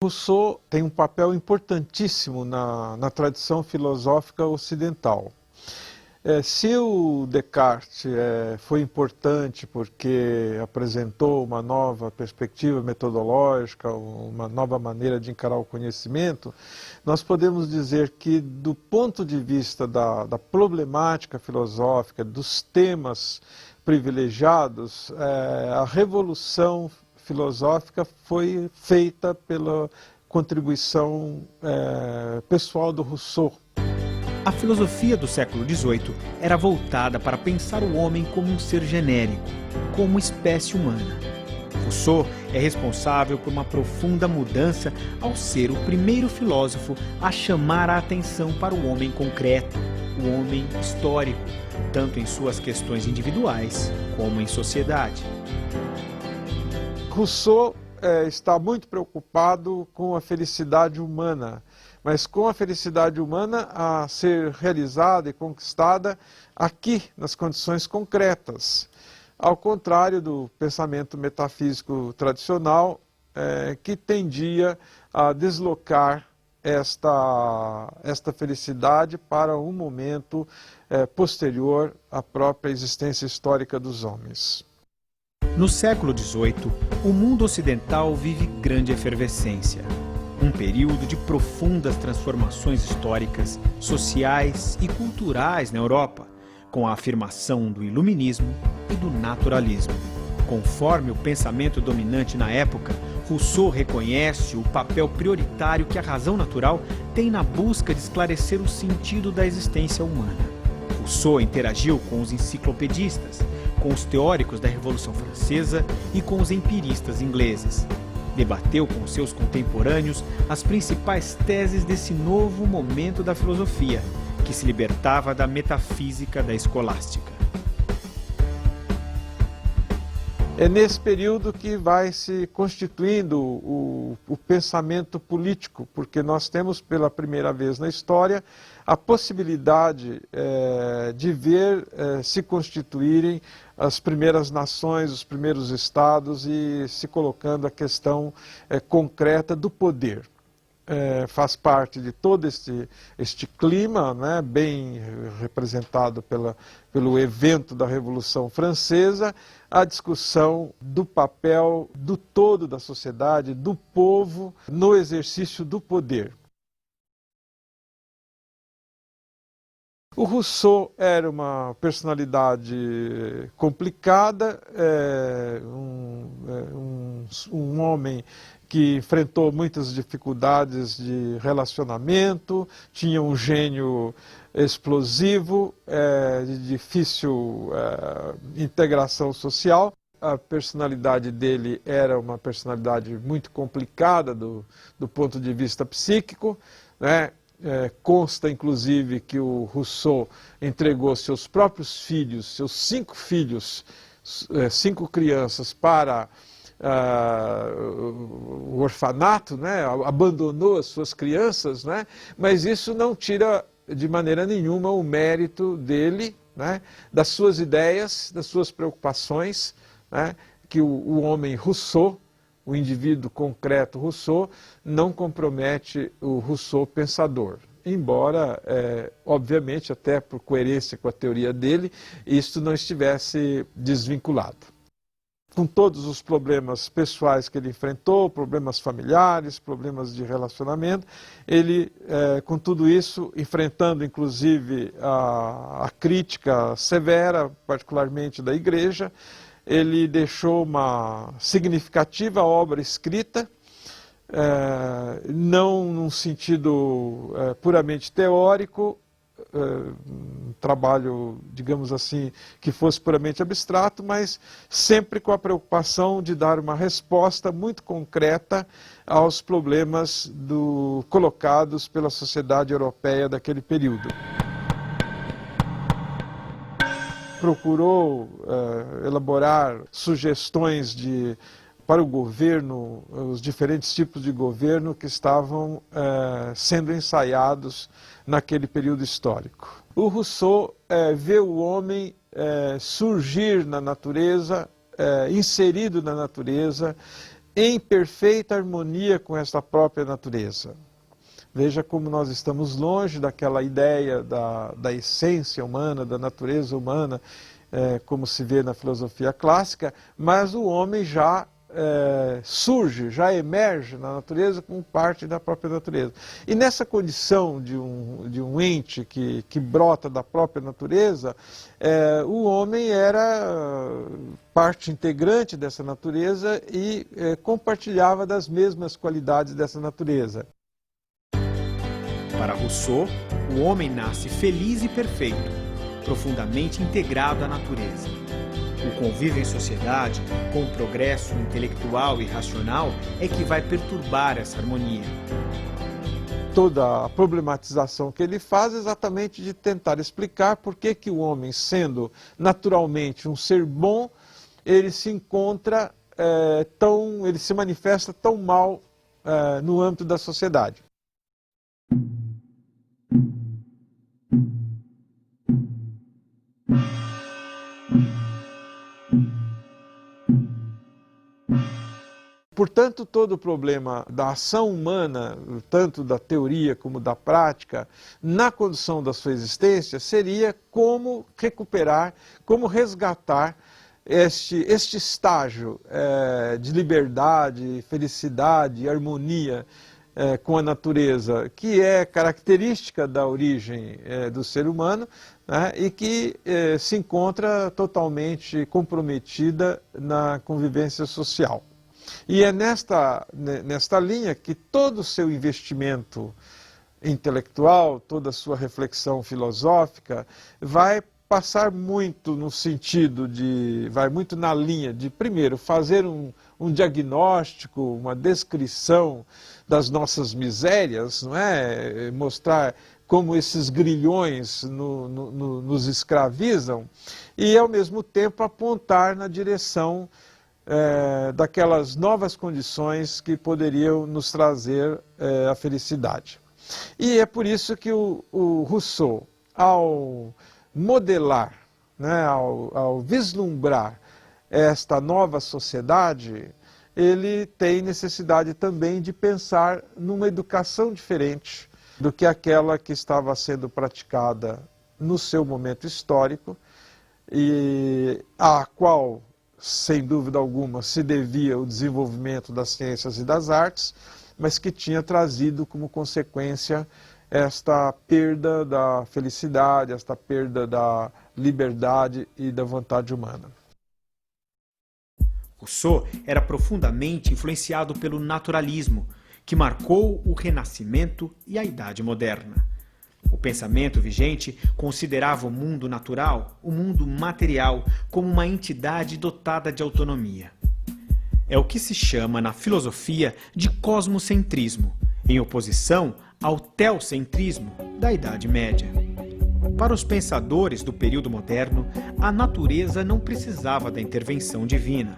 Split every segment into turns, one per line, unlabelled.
Rousseau tem um papel importantíssimo na tradição filosófica ocidental. Se o Descartes foi importante porque apresentou uma nova perspectiva metodológica, uma nova maneira de encarar o conhecimento, nós podemos dizer que, do ponto de vista da problemática filosófica, dos temas privilegiados, a revolução filosófica foi feita pela contribuição pessoal do Rousseau.
A filosofia do século XVIII era voltada para pensar o homem como um ser genérico, como espécie humana. Rousseau é responsável por uma profunda mudança ao ser o primeiro filósofo a chamar a atenção para o homem concreto, o homem histórico, tanto em suas questões individuais como em sociedade.
Rousseau está muito preocupado com a felicidade humana, mas com a felicidade humana a ser realizada e conquistada aqui, nas condições concretas, ao contrário do pensamento metafísico tradicional, que tendia a deslocar esta felicidade para um momento posterior à própria existência histórica dos homens.
No século XVIII, o mundo ocidental vive grande efervescência. Um período de profundas transformações históricas, sociais e culturais na Europa, com a afirmação do iluminismo e do naturalismo. Conforme o pensamento dominante na época, Rousseau reconhece o papel prioritário que a razão natural tem na busca de esclarecer o sentido da existência humana. Rousseau interagiu com os enciclopedistas, com os teóricos da Revolução Francesa e com os empiristas ingleses. Debateu com seus contemporâneos as principais teses desse novo momento da filosofia, que se libertava da metafísica da escolástica.
É nesse período que vai se constituindo o pensamento político, porque nós temos pela primeira vez na história a possibilidade de ver se constituírem as primeiras nações, os primeiros estados e se colocando a questão concreta do poder. Faz parte de todo este clima, né, bem representado pelo evento da Revolução Francesa, a discussão do papel do todo da sociedade, do povo, no exercício do poder. O Rousseau era uma personalidade complicada, um homem que enfrentou muitas dificuldades de relacionamento, tinha um gênio explosivo, de difícil integração social. A personalidade dele era uma personalidade muito complicada do ponto de vista psíquico, né? Consta, inclusive, que o Rousseau entregou seus próprios filhos, seus 5 filhos, 5 crianças, para o orfanato, né? Abandonou as suas crianças, né? Mas isso não tira de maneira nenhuma o mérito dele, né? Das suas ideias, das suas preocupações, né? Que o homem Rousseau, o indivíduo concreto Rousseau, não compromete o Rousseau pensador. Embora, obviamente, até por coerência com a teoria dele, isto não estivesse desvinculado. Com todos os problemas pessoais que ele enfrentou, problemas familiares, problemas de relacionamento, ele, com tudo isso, enfrentando inclusive a crítica severa, particularmente da Igreja, ele deixou uma significativa obra escrita, não num sentido puramente teórico, um trabalho, digamos assim, que fosse puramente abstrato, mas sempre com a preocupação de dar uma resposta muito concreta aos problemas colocados pela sociedade europeia daquele período. Procurou elaborar sugestões para o governo, os diferentes tipos de governo que estavam sendo ensaiados naquele período histórico. O Rousseau vê o homem surgir na natureza, inserido na natureza, em perfeita harmonia com esta própria natureza. Veja como nós estamos longe daquela ideia da essência humana, da natureza humana, como se vê na filosofia clássica, mas o homem já surge, já emerge na natureza como parte da própria natureza. E nessa condição de um ente que brota da própria natureza, o homem era parte integrante dessa natureza e compartilhava das mesmas qualidades dessa natureza.
Para Rousseau, o homem nasce feliz e perfeito, profundamente integrado à natureza. O convívio em sociedade, com o progresso intelectual e racional, é que vai perturbar essa harmonia.
Toda a problematização que ele faz é exatamente de tentar explicar por que o homem, sendo naturalmente um ser bom, ele se encontra ele se manifesta tão mal no âmbito da sociedade. Portanto, todo o problema da ação humana, tanto da teoria como da prática, na condução da sua existência, seria como recuperar, como resgatar este estágio de liberdade, felicidade, harmonia com a natureza, que é característica da origem do ser humano, né, e que se encontra totalmente comprometida na convivência social. E é nesta linha que todo o seu investimento intelectual, toda a sua reflexão filosófica vai passar muito no sentido vai muito na linha de, primeiro, fazer um diagnóstico, uma descrição das nossas misérias, não é? Mostrar como esses grilhões nos escravizam e, ao mesmo tempo, apontar na direção daquelas novas condições que poderiam nos trazer a felicidade. E é por isso que o Rousseau, ao modelar, né, ao vislumbrar esta nova sociedade, ele tem necessidade também de pensar numa educação diferente do que aquela que estava sendo praticada no seu momento histórico e a qual, sem dúvida alguma, se devia o desenvolvimento das ciências e das artes, mas que tinha trazido como consequência esta perda da felicidade, esta perda da liberdade e da vontade humana.
Rousseau era profundamente influenciado pelo naturalismo, que marcou o Renascimento e a Idade Moderna. O pensamento vigente considerava o mundo natural, o mundo material, como uma entidade dotada de autonomia. É o que se chama na filosofia de cosmocentrismo, em oposição ao teocentrismo da Idade Média. Para os pensadores do período moderno, a natureza não precisava da intervenção divina.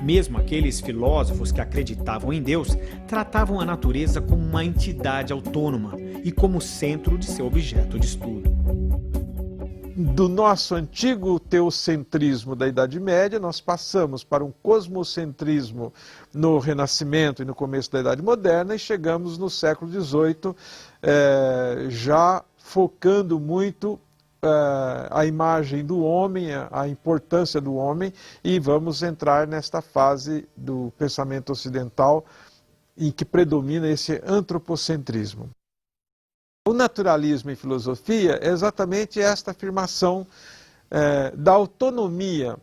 Mesmo aqueles filósofos que acreditavam em Deus tratavam a natureza como uma entidade autônoma e como centro de seu objeto de estudo.
Do nosso antigo teocentrismo da Idade Média, nós passamos para um cosmocentrismo no Renascimento e no começo da Idade Moderna e chegamos no século XVIII, já focando muito a imagem do homem, a importância do homem, e vamos entrar nesta fase do pensamento ocidental em que predomina esse antropocentrismo. O naturalismo em filosofia é exatamente esta afirmação da autonomia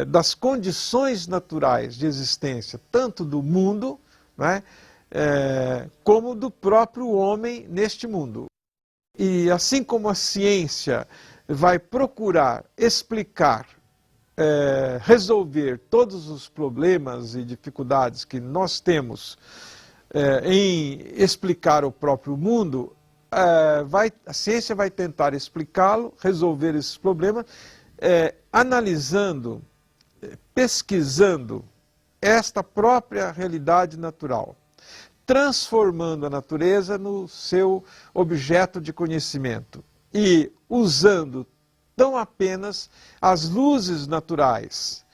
das condições naturais de existência, tanto do mundo, né, como do próprio homem neste mundo. E assim como a ciência vai procurar explicar, resolver todos os problemas e dificuldades que nós temos em explicar o próprio mundo, a ciência vai tentar explicá-lo, resolver esses problemas, analisando, pesquisando esta própria realidade natural, transformando a natureza no seu objeto de conhecimento e usando tão apenas as luzes naturais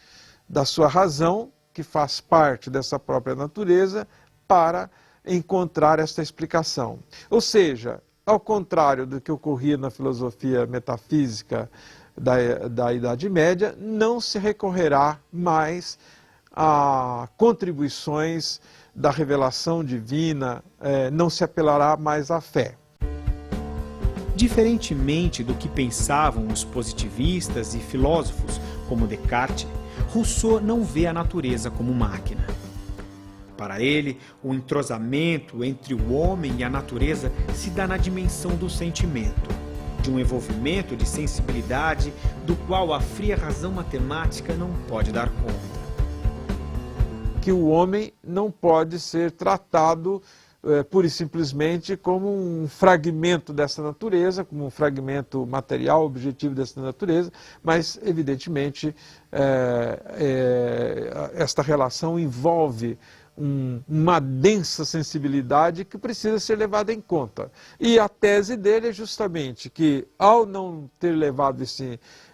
da sua razão que faz parte dessa própria natureza para encontrar esta explicação. Ou seja, ao contrário do que ocorria na filosofia metafísica da Idade Média, não se recorrerá mais a contribuições da revelação divina, não se apelará mais à fé.
Diferentemente do que pensavam os positivistas e filósofos como Descartes, Rousseau não vê a natureza como máquina. Para ele, o entrosamento entre o homem e a natureza se dá na dimensão do sentimento, de um envolvimento de sensibilidade do qual a fria razão matemática não pode dar conta.
Que o homem não pode ser tratado pura e simplesmente como um fragmento dessa natureza, como um fragmento material, objetivo dessa natureza, mas, evidentemente, esta relação envolve uma densa sensibilidade que precisa ser levada em conta. E a tese dele é justamente que, ao não ter levado isso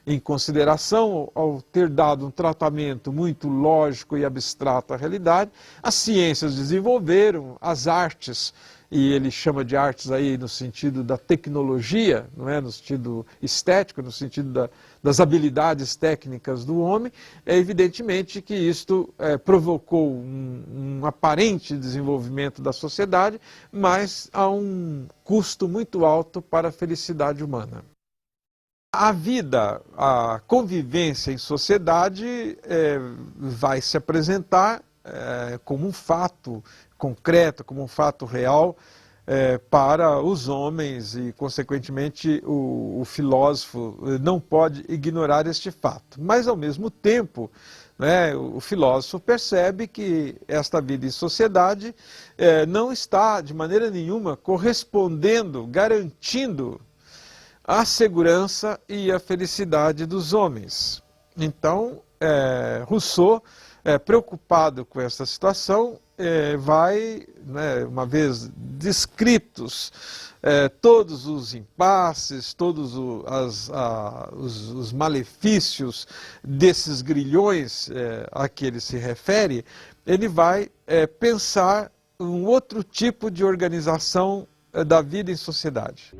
em consideração, ao ter dado um tratamento muito lógico e abstrato à realidade, as ciências desenvolveram, as artes, e ele chama de artes aí no sentido da tecnologia, não é no sentido estético, no sentido das habilidades técnicas do homem, é evidentemente que isto provocou um aparente desenvolvimento da sociedade, mas a um custo muito alto para a felicidade humana. A vida, a convivência em sociedade vai se apresentar como um fato concreto, como um fato real para os homens e, consequentemente, o filósofo não pode ignorar este fato. Mas, ao mesmo tempo, o filósofo percebe que esta vida em sociedade não está, de maneira nenhuma, correspondendo, garantindo a segurança e a felicidade dos homens. Então, Rousseau, preocupado com essa situação, vai, uma vez descritos todos os impasses, todos os malefícios desses grilhões a que ele se refere, ele vai pensar um outro tipo de organização da vida em sociedade.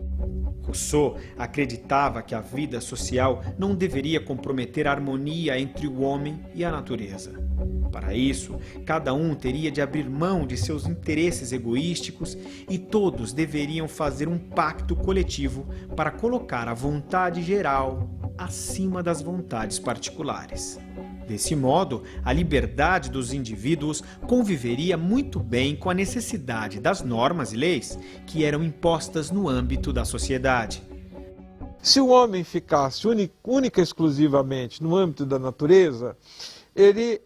Rousseau acreditava que a vida social não deveria comprometer a harmonia entre o homem e a natureza. Para isso, cada um teria de abrir mão de seus interesses egoísticos e todos deveriam fazer um pacto coletivo para colocar a vontade geral acima das vontades particulares. Desse modo, a liberdade dos indivíduos conviveria muito bem com a necessidade das normas e leis que eram impostas no âmbito da sociedade.
Se o homem ficasse única e exclusivamente no âmbito da natureza, ele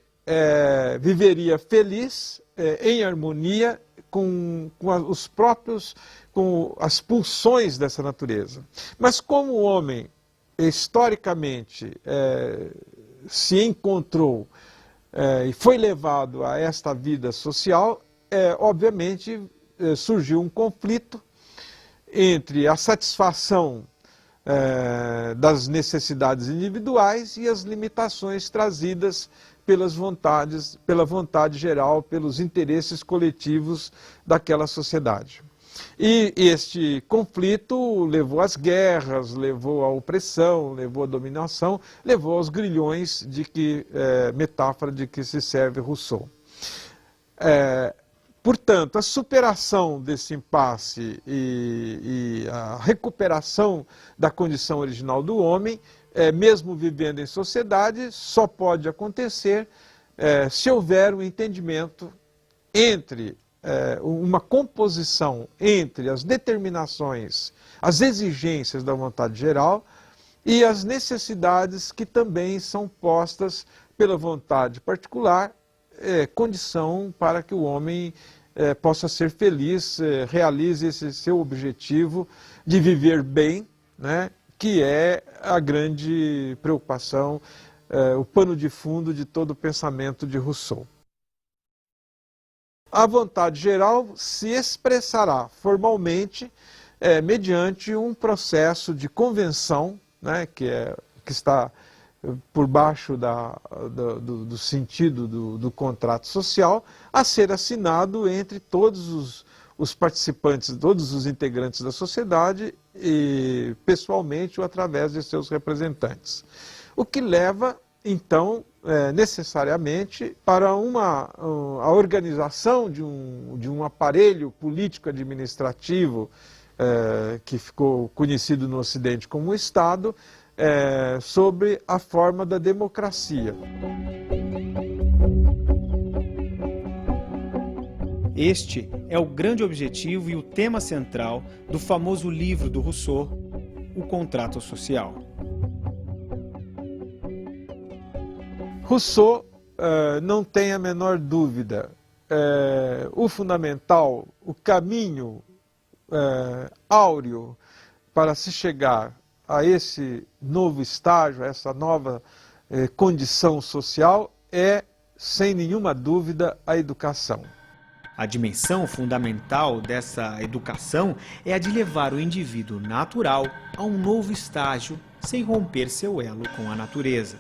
viveria feliz, em harmonia com as pulsões dessa natureza. Mas como o homem, historicamente, se encontrou e foi levado a esta vida social, obviamente surgiu um conflito entre a satisfação das necessidades individuais e as limitações trazidas pela vontade geral, pelos interesses coletivos daquela sociedade. E este conflito levou às guerras, levou à opressão, levou à dominação, levou aos grilhões metáfora de que se serve Rousseau. Portanto, a superação desse impasse e a recuperação da condição original do homem, mesmo vivendo em sociedade, só pode acontecer se houver um entendimento entre uma composição entre as determinações, as exigências da vontade geral e as necessidades que também são postas pela vontade particular, condição para que o homem possa ser feliz, realize esse seu objetivo de viver bem, que é a grande preocupação, o pano de fundo de todo o pensamento de Rousseau. A vontade geral se expressará formalmente mediante um processo de convenção, que está por baixo do sentido do contrato social, a ser assinado entre todos os participantes, todos os integrantes da sociedade, e pessoalmente ou através de seus representantes. O que leva, então, necessariamente para a organização de um aparelho político-administrativo que ficou conhecido no Ocidente como Estado, sobre a forma da democracia.
Este é o grande objetivo e o tema central do famoso livro do Rousseau, O Contrato Social.
Rousseau não tem a menor dúvida. O fundamental, o caminho áureo para se chegar a esse novo estágio, a essa nova condição social, é, sem nenhuma dúvida, a educação.
A dimensão fundamental dessa educação é a de levar o indivíduo natural a um novo estágio sem romper seu elo com a natureza.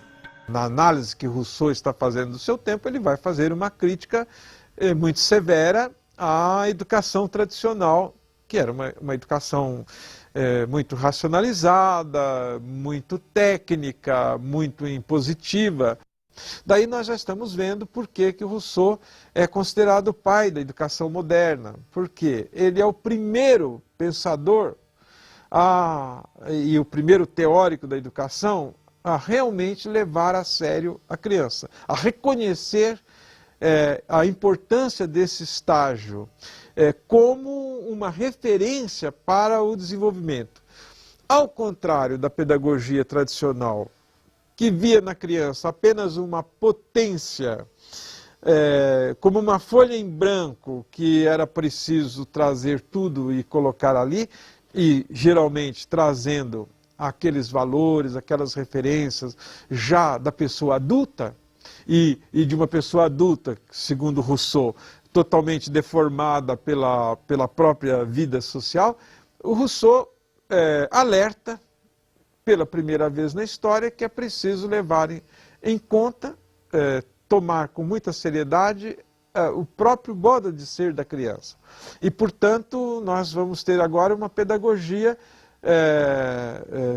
Na análise que Rousseau está fazendo do seu tempo, ele vai fazer uma crítica muito severa à educação tradicional, que era uma educação muito racionalizada, muito técnica, muito impositiva. Daí nós já estamos vendo por que Rousseau é considerado o pai da educação moderna. Porque ele é o primeiro pensador e o primeiro teórico da educação a realmente levar a sério a criança, a reconhecer a importância desse estágio como uma referência para o desenvolvimento. Ao contrário da pedagogia tradicional, que via na criança apenas uma potência, como uma folha em branco que era preciso trazer tudo e colocar ali, e geralmente trazendo aqueles valores, aquelas referências já da pessoa adulta, e de uma pessoa adulta, segundo Rousseau, totalmente deformada pela própria vida social. O Rousseau alerta pela primeira vez na história que é preciso levar em conta, tomar com muita seriedade o próprio modo de ser da criança. E, portanto, nós vamos ter agora uma pedagogia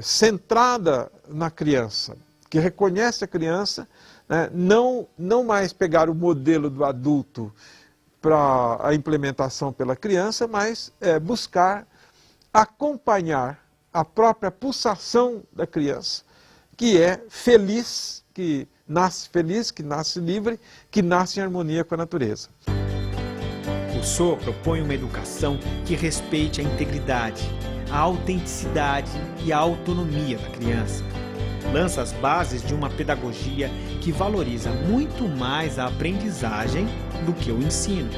centrada na criança, que reconhece a criança, não mais pegar o modelo do adulto para a implementação pela criança, mas buscar acompanhar a própria pulsação da criança, que é feliz, que nasce livre, que nasce em harmonia com a natureza.
Rousseau propõe uma educação que respeite a integridade, a autenticidade e a autonomia da criança. Lança as bases de uma pedagogia que valoriza muito mais a aprendizagem do que o ensino.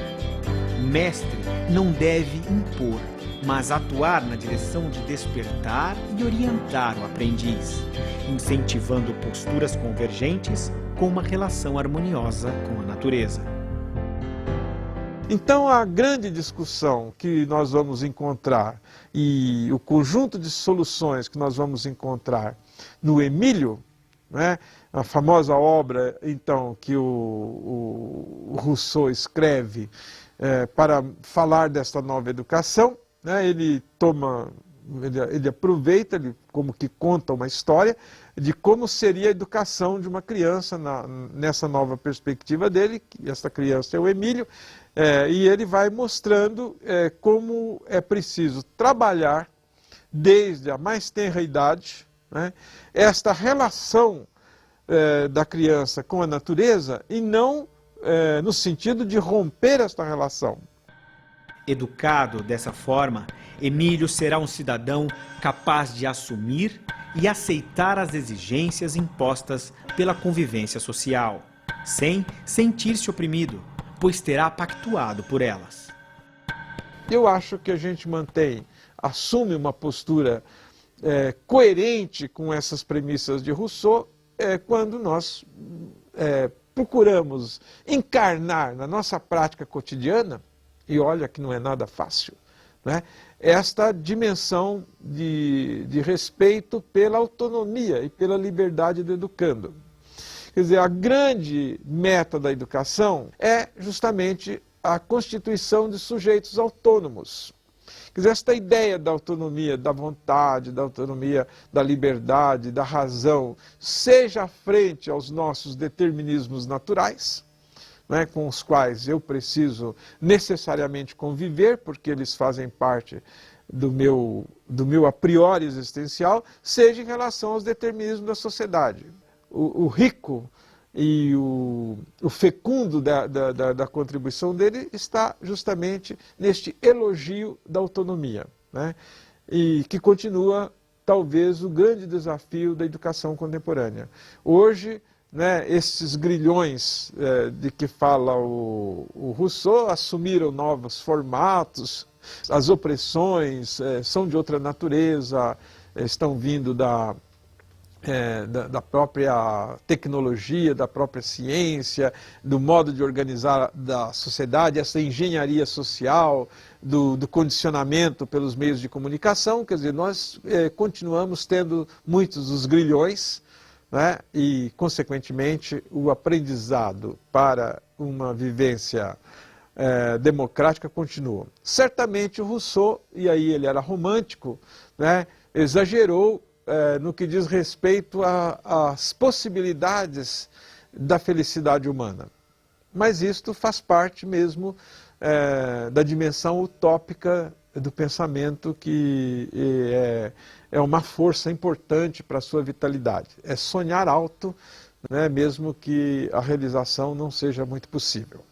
O mestre não deve impor, mas atuar na direção de despertar e orientar o aprendiz, incentivando posturas convergentes com uma relação harmoniosa com a natureza.
Então, a grande discussão que nós vamos encontrar e o conjunto de soluções que nós vamos encontrar no Emílio, a famosa obra, então, que o Rousseau escreve para falar desta nova educação, ele aproveita, ele como que conta uma história de como seria a educação de uma criança nessa nova perspectiva dele, que essa criança é o Emílio, e ele vai mostrando como é preciso trabalhar desde a mais tenra idade, esta relação da criança com a natureza e não no sentido de romper esta relação.
Educado dessa forma, Emílio será um cidadão capaz de assumir e aceitar as exigências impostas pela convivência social, sem sentir-se oprimido, pois terá pactuado por elas.
Eu acho que a gente assume uma postura coerente com essas premissas de Rousseau quando nós procuramos encarnar na nossa prática cotidiana, e olha que não é nada fácil, né, esta dimensão de respeito pela autonomia e pela liberdade do educando. Quer dizer, a grande meta da educação é justamente a constituição de sujeitos autônomos. Quer dizer, esta ideia da autonomia, da vontade, da autonomia, da liberdade, da razão, seja frente aos nossos determinismos naturais, né, com os quais eu preciso necessariamente conviver, porque eles fazem parte do meu a priori existencial, seja em relação aos determinismos da sociedade. O rico e o fecundo da contribuição dele está justamente neste elogio da autonomia, né? E que continua, talvez, o grande desafio da educação contemporânea. Hoje, né, esses grilhões de que fala o Rousseau assumiram novos formatos, as opressões são de outra natureza, estão vindo da própria tecnologia, da própria ciência, do modo de organizar da sociedade, essa engenharia social, do condicionamento pelos meios de comunicação. Quer dizer, nós continuamos tendo muitos dos grilhões, né, e, consequentemente, o aprendizado para uma vivência democrática continua. Certamente o Rousseau, e aí ele era romântico, né, exagerou no que diz respeito às possibilidades da felicidade humana. Mas isto faz parte mesmo da dimensão utópica do pensamento, que é uma força importante para a sua vitalidade. É sonhar alto, né, mesmo que a realização não seja muito possível.